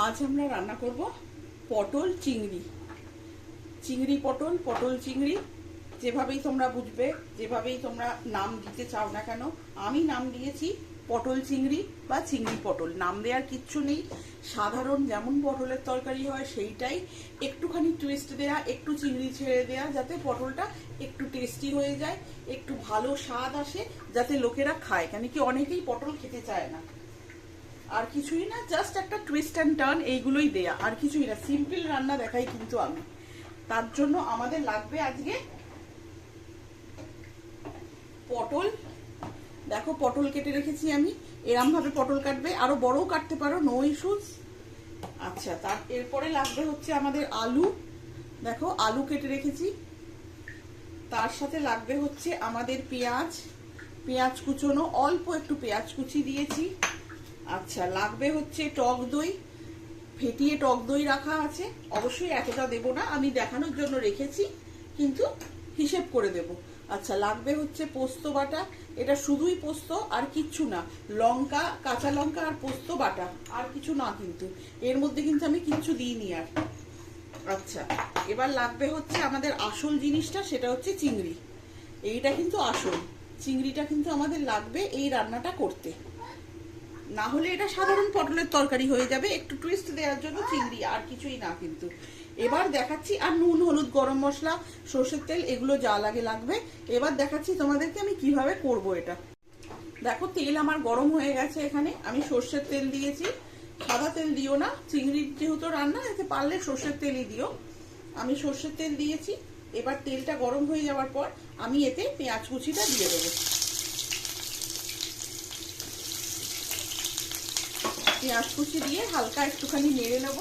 আজ আমরা রান্না করব পটল চিংড়ি। চিংড়ি পটল, পটল চিংড়ি, যেভাবেই তোমরা বুঝবে, যেভাবেই তোমরা নাম দিতে চাও না কেন, আমি নাম দিয়েছি পটল চিংড়ি বা চিংড়ি পটল। নাম দেওয়ার কিচ্ছু নেই, সাধারণ যেমন পটলের তরকারি হয় সেইটাই একটুখানি টুইস্ট দেয়া, একটু চিংড়ি ছেড়ে দেয়া, যাতে পটলটা একটু টেস্টি হয়ে যায়, একটু ভালো স্বাদ আসে, যাতে লোকেরা খায়। কেন কি অনেকেই পটল খেতে চায় না। আর কিছুই না, জাস্ট একটা টুইস্ট অ্যান্ড টার্ন, এইগুলোই দেয়া, আর কিছুই না। সিম্পল রান্না দেখাই কিন্তু আমি। তার জন্য আমাদের লাগবে আজকে পটল। দেখো পটল কেটে রেখেছি আমি, এরম ভাবে পটল কাটবে, আরো বড়ও কাটতে পারো, নো ইস্যুস। আচ্ছা, তার এরপরে লাগবে হচ্ছে আমাদের আলু। দেখো আলু কেটে রেখেছি। তার সাথে লাগবে হচ্ছে আমাদের পেঁয়াজ, পেঁয়াজ কুচোনো, অল্প একটু পেঁয়াজ কুচি দিয়েছি। আচ্ছা, লাগবে হচ্ছে টক দই, ফেটিয়ে টক দই রাখা আছে। অবশ্যই এতটা দেব না, আমি দেখানোর জন্য রেখেছি, কিন্তু হিসেব করে দেব। আচ্ছা, লাগবে হচ্ছে পোস্ত বাটা, এটা শুধুই পোস্ত আর কিচ্ছু না, লঙ্কা, কাঁচা লঙ্কা আর পোস্ত বাটা, আর কিছু না কিন্তু। এর মধ্যে কিন্তু আমি কিচ্ছু দিইনি আর। আচ্ছা, এবার লাগবে হচ্ছে আমাদের আসল জিনিসটা, সেটা হচ্ছে চিংড়ি। এইটা কিন্তু আসল চিংড়িটা কিন্তু আমাদের লাগবে এই রান্নাটা করতে, না হলে এটা সাধারণ পটলের তরকারি হয়ে যাবে। একটু টুইস্ট দেওয়ার জন্য চিংড়ি, আর কিছুই না কিন্তু। এবার দেখাচ্ছি, আর নুন, হলুদ, গরম মশলা, সর্ষের তেল, এগুলো যা লাগে লাগবে। এবার দেখাচ্ছি তোমাদেরকে আমি কিভাবে করব এটা। দেখো তেল আমার গরম হয়ে গেছে, এখানে আমি সর্ষের তেল দিয়েছি। সাদা তেল দিও না, চিংড়ির যেহেতু রান্না, এতে পারলে সর্ষের তেলই দিও। আমি সর্ষের তেল দিয়েছি। এবার তেলটা গরম হয়ে যাওয়ার পর আমি এতে পেঁয়াজ কুচিটা দিয়ে দেবো। পেঁয়াজ কুচি দিয়ে হালকা একটুখানি নেড়ে নেব।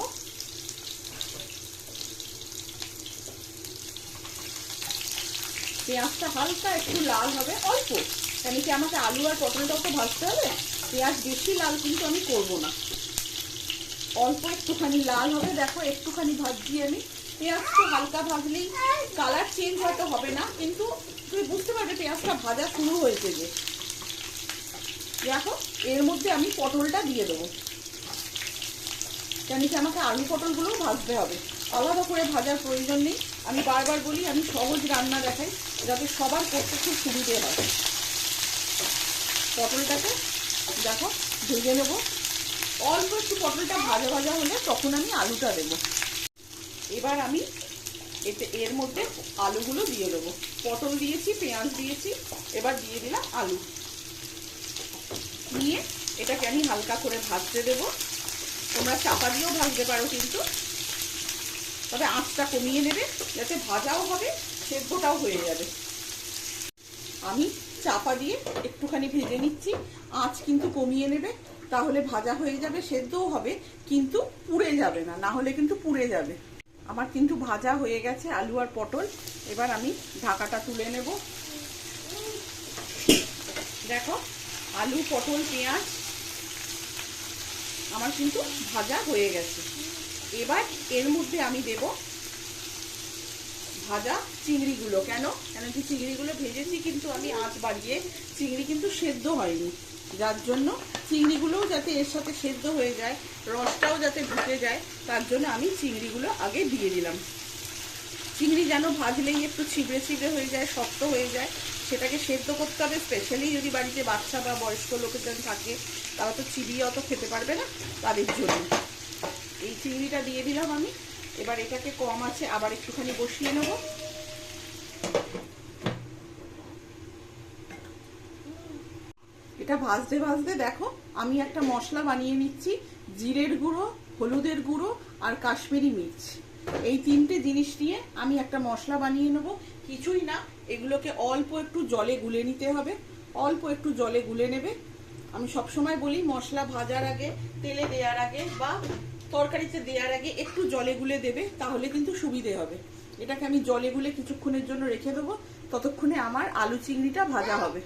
পেঁয়াজটা হালকা একটু লাল হবে, অল্প, কেন কি আমাকে আলু আর পটলটাও তো ভাজতে হবে। পেঁয়াজ বেশি লাল কিন্তু আমি করব না, অল্প একটুখানি লাল হবে। দেখো একটুখানি ভাজছি আমি, পেঁয়াজটা হালকা ভাজলেই, কালার চেঞ্জ হয়তো হবে না, কিন্তু তুমি বুঝতে পারবে পেঁয়াজটা ভাজা শুরু হয়েছে যে। দেখো এর মধ্যে আমি পটলটা দিয়ে দেবো, কেন কি আমাকে আলু পটলগুলোও ভাজতে হবে, আলাদা করে ভাজার প্রয়োজন নেই। আমি বারবার বলি, আমি সহজ রান্না দেখাই, যাতে সবার করতে খুব সুবিধে হয়। পটলটাকে দেখো ভেজে নেব, অল্প একটু পটলটা ভাজা ভাজা হলে তখন আমি আলুটা দেব। এবার আমি এর মধ্যে আলুগুলো দিয়ে দেবো। পটল দিয়েছি, পেঁয়াজ দিয়েছি, এবার দিয়ে দিলাম আলু। নিয়ে এটাকে আমি হালকা করে ভাজতে দেবো। তোমরা চাপা দিয়েও ভাজতে পারো, কিন্তু তবে আঁচটা কমিয়ে নেবে, যাতে ভাজাও হবে, সেদ্ধটাও হয়ে যাবে। আমি চাপা দিয়ে একটুখানি ভেজে নিচ্ছি, আঁচ কিন্তু কমিয়ে নেবে, তাহলে ভাজা হয়ে যাবে, সেদ্ধও হবে, কিন্তু পুড়ে যাবে না, না হলে কিন্তু পুড়ে যাবে। আমার কিন্তু ভাজা হয়ে গেছে আলু আর পটল। এবার আমি ঢাকাটা তুলে নেব। দেখো আলু, পটল, পেঁয়াজ আমার কিন্তু ভাজা হয়ে গেছে। এবার এর মধ্যে আমি দেব ভাজা চিংড়িগুলো। কেন কি চিংড়িগুলো ভেজেছি কিন্তু আমি আঁচ বাড়িয়ে, চিংড়ি কিন্তু সেদ্ধ হয়নি, যার জন্য চিংড়িগুলোও যাতে এর সাথে সেদ্ধ হয়ে যায়, রসটাও যাতে ঢুকে যায়, তার জন্য আমি চিংড়িগুলো আগে দিয়ে দিলাম। চিংড়ি যেন ভাজলেই একটু ছিবড়ে ছিবড়ে হয়ে যায়, শক্ত হয়ে যায়, সেটাকে সেদ্ধ করতে হবে। স্পেশালি যদি বাড়িতে বাচ্চা বা বয়স্ক লোকেজন থাকে, তারা তো চিবিয়ে অত খেতে পারবে না, তাদের জন্য এই চিংড়িটা দিয়ে দিলাম আমি। এবার এটাকে কম আছে আবার একটুখানি বসিয়ে নেব। এটা ভাজতে ভাজতে দেখো আমি একটা মশলা বানিয়ে নিচ্ছি, জিরের গুঁড়ো, হলুদের গুঁড়ো আর কাশ্মীরি মির্চ। এই তিনটে জিনিস নিয়ে আমি একটা মশলা বানিয়ে নেব। কিছুই না, এগুলোকে অল্প একটু জলে গুলে নিতে হবে, অল্প একটু জলে গুলে নেবে। আমি সবসময় বলি, মশলা ভাজার আগে, তেলে দেওয়ার আগে বা তরকারিতে দেওয়ার আগে একটু জলে গুলে দেবে, তাহলে কিন্তু সুবিধে হবে। এটাকে আমি জলে গুলে কিছুক্ষণের জন্য রেখে দেবো, ততক্ষণে আমার আলু চিংড়িটা ভাজা হবে।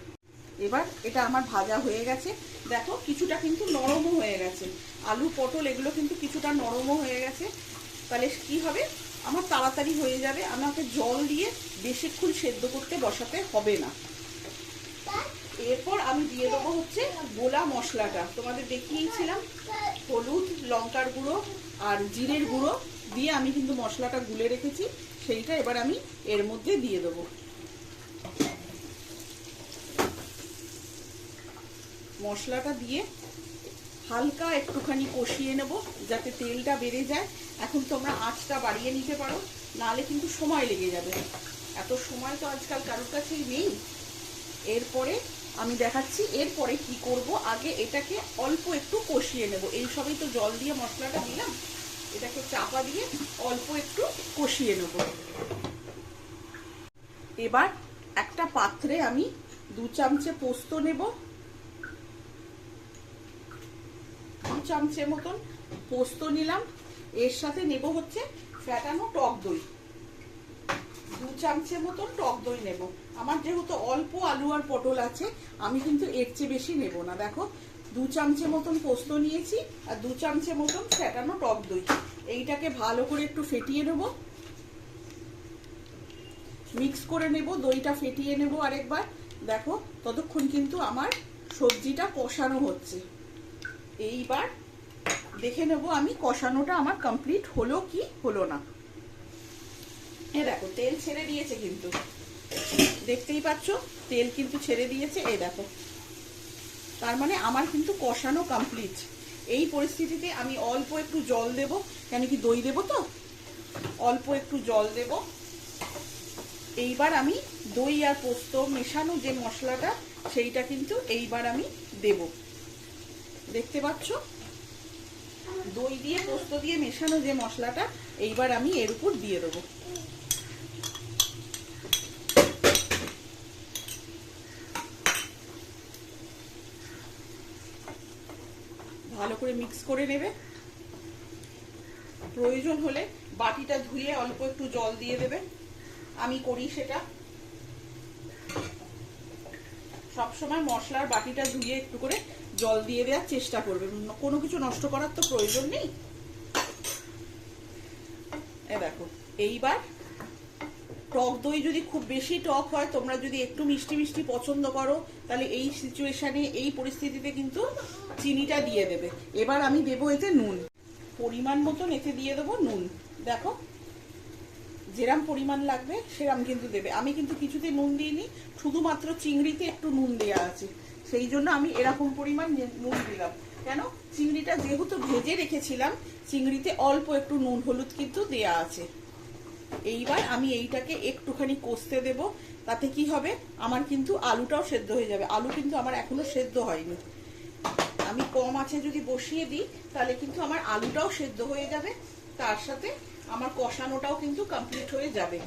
এবার এটা আমার ভাজা হয়ে গেছে, দেখো কিছুটা কিন্তু নরমও হয়ে গেছে, আলু পটল এগুলো কিন্তু কিছুটা নরমও হয়ে গেছে। তাহলে কি হবে, আমার তাড়াতাড়ি হয়ে যাবে, আমাকে জল দিয়ে বেশিক্ষণ সেদ্ধ করতে বসাতে হবে না। এরপর আমি দিয়ে দেবো হচ্ছে গোলা মশলাটা, তোমাদের দেখিয়েছিলাম, হলুদ, লঙ্কার গুঁড়ো আর জিরের গুঁড়ো দিয়ে আমি কিন্তু মশলাটা গুলে রেখেছি, সেইটা এবার আমি এর মধ্যে দিয়ে দেবো। মশলাটা দিয়ে হালকা একটুখানি কষিয়ে নেব যাতে তেলটা বেড়ে যায়। এখন তোমরা আঁচটা বাড়িয়ে নিতে পারো, নাহলে কিন্তু সময় লেগে যাবে। এত সময় তো আজকাল কারোর কাছেই নেই। এরপরে আমি দেখাচ্ছি এরপরে কি করব। আগে এটাকে অল্প একটু কষিয়ে নেব। এই সবই তো জল দিয়ে মশলাটা দিলাম, এটাকে চাপা দিয়ে অল্প একটু কষিয়ে নেব। এবার একটা পাত্রে আমি 2 চামচে পোস্ত নেব, 2 চামচে মতন পোস্ত নিলাম। এর সাথে নেব হচ্ছে ফ্যাটানো টক দই, 2 চামচে মতন টক দই নেব। আমার যেহেতু অল্প আলু আর পটল আছে, আমি কিন্তু এর চেয়ে বেশি নেব না। দেখো 2 চামচে মতন পোস্ত নিয়েছি আর 2 চামচে মতন ফ্যাটানো টক দই। এইটাকে ভালো করে একটু ফেটিয়ে নেব, মিক্স করে নেব, দইটা ফেটিয়ে নেব আরেকবার। দেখো ততক্ষণ কিন্তু আমার সবজিটা কষানো হচ্ছে। এইবার দেখে নেব আমি কষানোটা আমার কমপ্লিট হলো কি হলো না। এ দেখো তেল ছেড়ে দিয়েছে, কিন্তু দেখতেই পাচ্ছ তেল কিন্তু ছেড়ে দিয়েছে। এই দেখো, তার মানে আমার কিন্তু কষানো কমপ্লিট। এই পরিস্থিতিতে আমি অল্প একটু জল দেব, কেন কি দই দেব তো, অল্প একটু জল দেব। এইবার আমি দই আর পোস্ত মেশানো যে মশলাটা, সেইটা কিন্তু এইবার আমি দেব। দেখতে পাচ্ছ দই দিয়ে পোস্ত দিয়ে মেশানো যে মশলাটা, এইবার আমি এর উপর দিয়ে দেবো। ভালো করে মিক্স করে নেবে। প্রয়োজন হলে বাটিটা ধুয়ে অল্প একটু জল দিয়ে দেবে, আমি করি সেটা। সবসময় মশলার বাটিটা ধুয়ে একটু করে জল দিয়ে দেওয়ার চেষ্টা করবে, কোনো কিছু নষ্ট করার তো প্রয়োজন নেই। এ দেখো এইবার টক দই যদি খুব বেশি টক হয়, তোমরা যদি একটু মিষ্টি মিষ্টি পছন্দ করো, তাহলে এই সিচুয়েশনে এই পরিস্থিতিতে কিন্তু চিনিটা দিয়ে দেবে। এবার আমি দেবো এতে নুন, পরিমাণ মতন এতে দিয়ে দেবো নুন। দেখো যেরাম পরিমাণ লাগবে সেরাম কিন্তু দেবে। আমি কিন্তু কিছুতে নুন দিইনি, শুধুমাত্র চিংড়িতে একটু নুন দেওয়া আছে, সেই জন্য আমি এরকম পরিমাণ নুন দিলাম। কেন, চিংড়িটা যেহেতু ভেজে রেখেছিলাম, চিংড়িতে অল্প একটু নুন হলুদ কিন্তু দেয়া আছে। এইবার আমি এইটাকে একটুখানি কষতে দেব, তাতে কি হবে আমার কিন্তু আলুটাও সেদ্ধ হয়ে যাবে। আলু কিন্তু আমার এখনো সেদ্ধ হয়নি। আমি কম আছে যদি বসিয়ে দিই, তাহলে কিন্তু আমার আলুটাও সেদ্ধ হয়ে যাবে, তার সাথে আমার কষানোটাও কিন্তু কমপ্লিট হয়ে যাবে।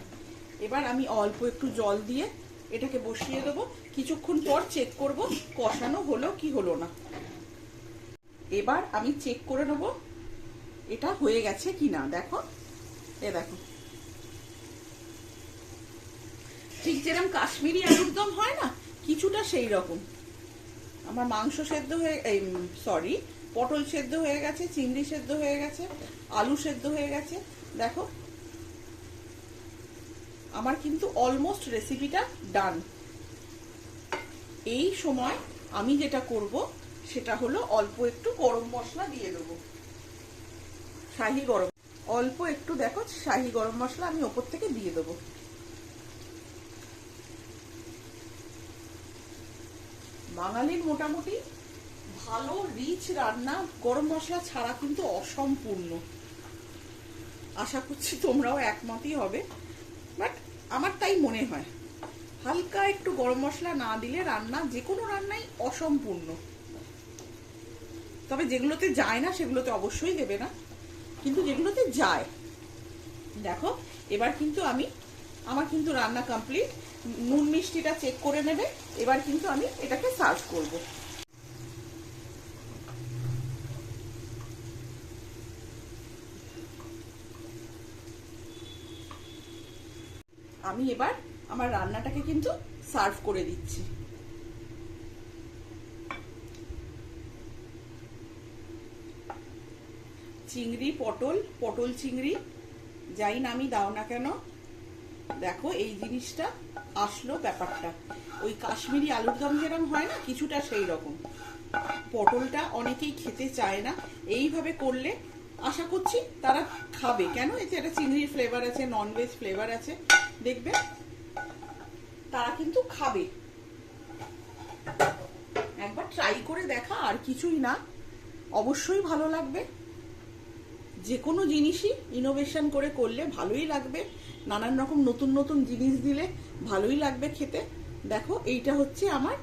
এবার আমি অল্প একটু জল দিয়ে এটাকে বসিয়ে দেবো। কিছুক্ষণ পর চেক করব কষানো হলো কি হলো না। এবার আমি চেক করে নেব এটা হয়ে গেছে কিনা। দেখো এ দেখো, ঠিক যেরকম কাশ্মীরি আলুর দম হয় না, কিছুটা সেই রকম। আমার মাংস সেদ্ধ হয়ে পটল সেদ্ধ হয়ে গেছে, চিংড়ি সেদ্ধ হয়ে গেছে, আলু সেদ্ধ হয়ে গেছে। দেখো আমার কিন্তু অলমোস্ট রেসিপিটা ডান। এই সময় আমি যেটা করব সেটা হলো অল্প একটু গরম মশলা দিয়ে দেবো, শাহি গরম, অল্প একটু দেখো শাহি গরম মশলা আমি ওপর থেকে দিয়ে দেবো। বাঙালির মোটামুটি ভালো রিচ রান্না গরম মশলা ছাড়া কিন্তু অসম্পূর্ণ। আশা করছি তোমরাও একমতই হবে, বাট আমার তাই মনে হয় হালকা একটু গরম মশলা না দিলে রান্না, যে কোনো রান্নাই অসম্পূর্ণ। তবে যেগুলোতে যায় না সেগুলোতে অবশ্যই দেবে না, কিন্তু যেগুলোতে যায়। দেখো এবার কিন্তু আমার কিন্তু রান্না কমপ্লিট। নুন মিষ্টিটা চেক করে নেবে। এবার কিন্তু আমি এটাকে সার্ভ করব। আমি এবার আমার রান্নাটাকে কিন্তু সার্ভ করে দিচ্ছি। চিংড়ি পটল চিংড়ি যাই নামই দাও না কেন, দেখো এই জিনিসটা আসলো ব্যাপারটা। ওই কাশ্মীরি আলুর দম যেরকম হয় না, কিছুটা সেই রকম। পটলটা অনেকেই খেতে চায় না, এইভাবে করলে আশা করছি তারা খাবে। কেন, এতে একটা চিংড়ির ফ্লেভার আছে, ননভেজ ফ্লেভার আছে, দেখবে তারা কিন্তু খাবে। একবার ট্রাই করে দেখা, আর কিছুই না, অবশ্যই ভালো লাগবে। যে কোনো জিনিসই ইনোভেশন করে করলে ভালোই লাগবে, নানান রকম নতুন নতুন জিনিস দিলে ভালোই লাগবে খেতে। দেখো এইটা হচ্ছে আমার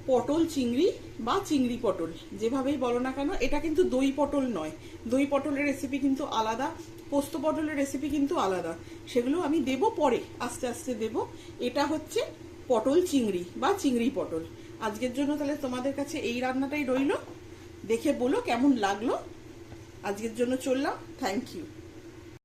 পটল চিংড়ি বা চিংড়ি পটল, যেভাবেই বলো না কেন। এটা কিন্তু দই পটল নয়, দই পটলের রেসিপি কিন্তু আলাদা, পোস্ত পটলের রেসিপি কিন্তু আলাদা, সেগুলো আমি দেব পরে, আস্তে আস্তে দেব। এটা হচ্ছে পটল চিংড়ি বা চিংড়ি পটল। আজকের জন্য তাহলে তোমাদের কাছে এই রান্নাটাই রইল, দেখে বলো কেমন লাগলো। আজকের জন্য চললাম, থ্যাংক ইউ।